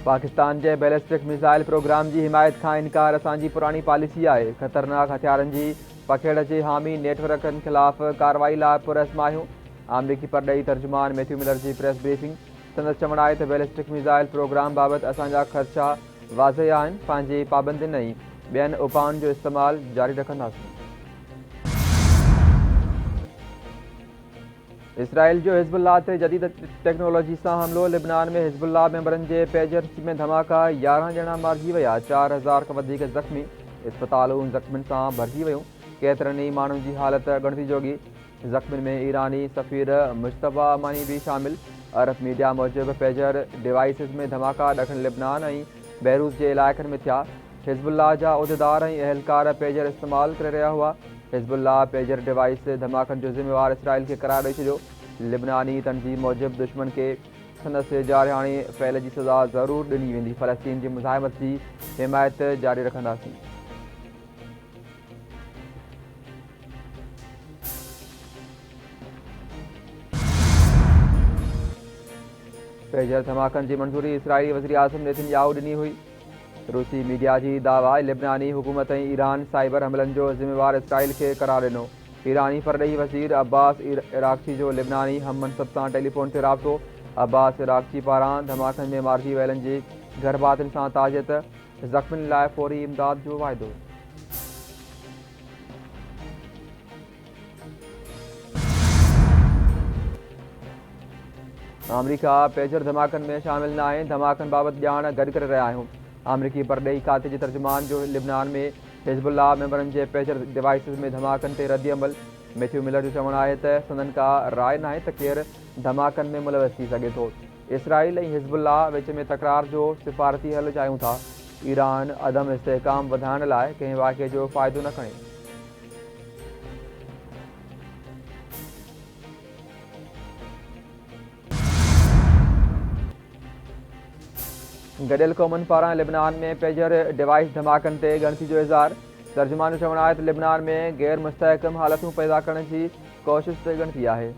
पाकिस्तान के ballistic missile programme की हिमायत का इनकार असांजी पुरानी पॉलिसी है। खतरनाक हथियारन की पकड़ के हामी नेटवर्कन खिलाफ कार्रवाई ला पुरस्मायूं। अमरीकी परॾई तर्जुमान मैथ्यू मिलर की प्रेस ब्रीफिंग। संदस चवण है तो बैलिस्टिक मिसाइल प्रोग्राम बाबत असांजा ख़र्चा वाज़े आहिनि। पंहिंजी पाबंदियुनि ऐं ॿियनि उपाउनि जो इस्तेमाल जारी रखंदासीं। इसराइल जो हिज़्बुल्लाह ते जदीद टेक्नोलॉजी से हमलो। लिबनान में हिज़्बुल्लाह मेंबरन के पेजर में धमाका। 11 ॼणा मारिजी विया। 4000 खां वधीक ज़ख़्मी। इस्पतालूं ज़ख़्मियुनि सां भरिजी वियूं। केतिरनि ई माण्हुनि जी हालत गणती जोगी। ज़ख़्मियुनि में ईरानी सफ़ीर मुश्तबा अमानी भी शामिल। अरब मीडिया मूजिब पेजर डिवाइसिस में धमाका ॾखण लिबनान ऐं बैरूत के इलाइक़नि में थिया। हिज़्बुल्लाह जा उहिदेदार ऐं अहलकार पेजर इस्तेमाल करे रहिया हुआ। हिज़्बुल्लाह पेजर डिवाइस धमाकनि जो ज़िम्मेवार इसराइल के करार ॾेई छॾियो। लिबनानी तनज़ीम मूजिब दुश्मन के संदसि जारहाणी फ़ैल की सज़ा ज़रूर ॾिनी वेंदी। फ़लस्तीन की मुज़ाहिमत की हिमायत जारी रखंदासीं। पेजर धमाकनि की मंजूरी इसराइली वज़ीर आज़म नेतन्याहू ॾिनी हुई। रूसी मीडिया की दावा लिबनानी हुकूमत ऐं ईरान साइबर हमलन जो ज़िम्मेवार इसराइल के करार ॾिनो। ईरानी परॾई वज़ीर अब्बास इराक़ची जो लिबनानी हम मनसब सां टेलीफोन ते राब्तो। अब्बास इराक़ची पारां धमाकनि में मारिजी वियलनि जी घरभातियुनि सां ताज़ियत। ज़ख़्मियुनि लाइ फौरी इमदाद जो वाइदो। अमरीका पेजर धमाकनि में शामिल न आहे। धमाकनि बाबति ॼाण गॾु करे रहिया आहियूं। अमरीकी परॾई खाते जे तर्जुमान जो लिबनान में हिज़्बुल्लाह मेंबरनि जे पेजर डिवाइसिस में धमाकनि ते रद्द अमल। मैथ्यू मिलर जो चवणु आहे त संदन का राय न आहे त केरु धमाकनि में मुलविस थी सघे थो। इसराइल ऐं हिज़्बुल्लाह विच में तकरार जो सिफ़ारती हल चाहियूं था। ईरान अदम इस्तेहकाम वधाइण लाइ कंहिं वाक़िए जो फ़ाइदो न खणे। गडियल क़ौमुनि पारां लिबनान में पेजर डिवाइस धमाकनि ते ॻणती जो इज़हार। तर्जुमान जो चवणु आहे त लिबनान में गैर मुस्तहकम हालतूं पैदा करण जी कोशिश ते ॻणती आहे।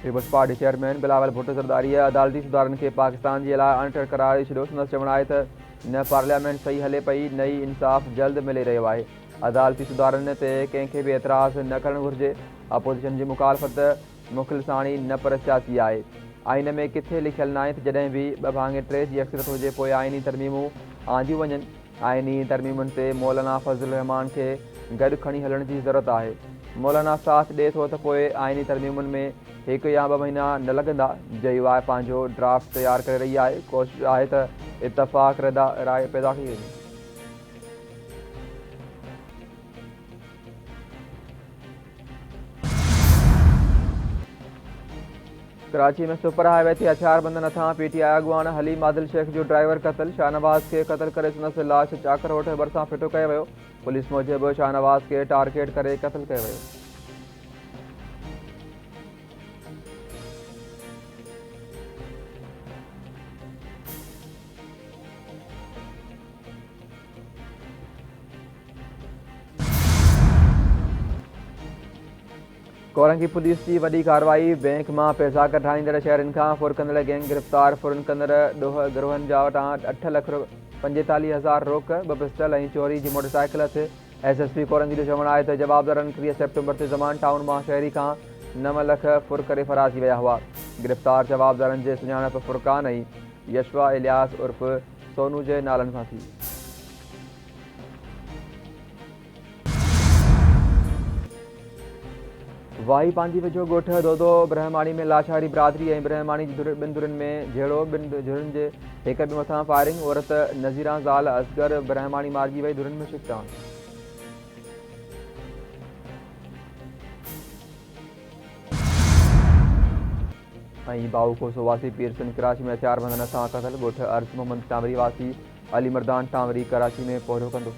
पीपल्स पार्टी चेयरमैन बिलावल भुट्टो ज़रदारीअ अदालती सुधारनि खे पाकिस्तान जे लाइ अणठर करार ॾेई छॾियो। संदसि चवणु आहे त न पार्लियामेंट सही हले पई, न ई इंसाफ़ जल्द मिली रहियो आहे। अदालती सुधारनि ते कंहिंखे बि एतिराज़ न करणु घुरिजे। अपोज़िशन जी मुखालफ़त मुख़लिसाणी न पर सियासी आहे। आइन में किथे लिखियल न आहे त जॾहिं बि 2/3 जी अक्सरियत हुजे पोइ आइनी तरमीमूं आंदियूं वञनि। आइनी तरमीमुनि ते मौलाना फज़लुर रहमान खे गॾु खणी हलण जी ज़रूरत आहे। मौलाना साथ ॾिए थो त पोइ आइनी तरमीमुनि में 1 या 2 महीना न लॻंदा। JUI पंहिंजो ड्राफ्ट तयारु करे रही आहे। कोशिशि आहे त इतफ़ाक़ राय पैदा कई वञे। कराची में सुपर हाईवे ते हथियारबंदनि हथां PTI अॻुवान हलीम आदिल शेख जो ड्राइवर क़तल। शाहनवाज़ खे क़तल करे संदसि लाश चाकर होठ भरिसां फिटो कयो वियो। पुलिस मूजिब शाहनवाज़ खे टारगेट करे क़तल कयो वियो। कोरंगी पुलिस की वॾी कार्रवाई। बैंक में पैसा कढाईंदड़ शहरनि खां फुरकंदड़ गैंग गिरफ़्तार। फुरकंदड़ गिरोहनि जा वटां 8,45,000 रोक, 2 पिस्टल ऐं चोरी जी मोटरसाइकिल हथ। SSP कोरंगी जो चवणु आहे त जवाबदारनि 30 सेप्टेम्बर ते ज़मान टाउन मां शहरी खां 9 लख फुर करे फरार थी विया हुआ। गिरफ़्तार जवाबदारनि जे सुञाणप फुरकान ऐं यशवा इलियास उर्फ़ सोनू जे नालनि सां थी। वाही पांजी वेझो ॻोठ दोदो ब्रह्माणी में लाशारी बिरादरी ऐं ब्रह्माणी जी ॿिनि धुरनि में झेड़ो। ॿिनि धुरनि जे हिक ॿिए मथां फायरिंग। औरत नज़ीरा ज़ाल असगर ब्रह्माणी मारिजी वई। धुरनि में शिकतान। ऐं बाऊकोसो वासी पीरसन कराची में हथियारबंदनि सां क़तल। ॻोठ अर्ज़ मोहम्मद टांवरी वासी अली मर्दान टांवरी कराची में पहुरो कंदो।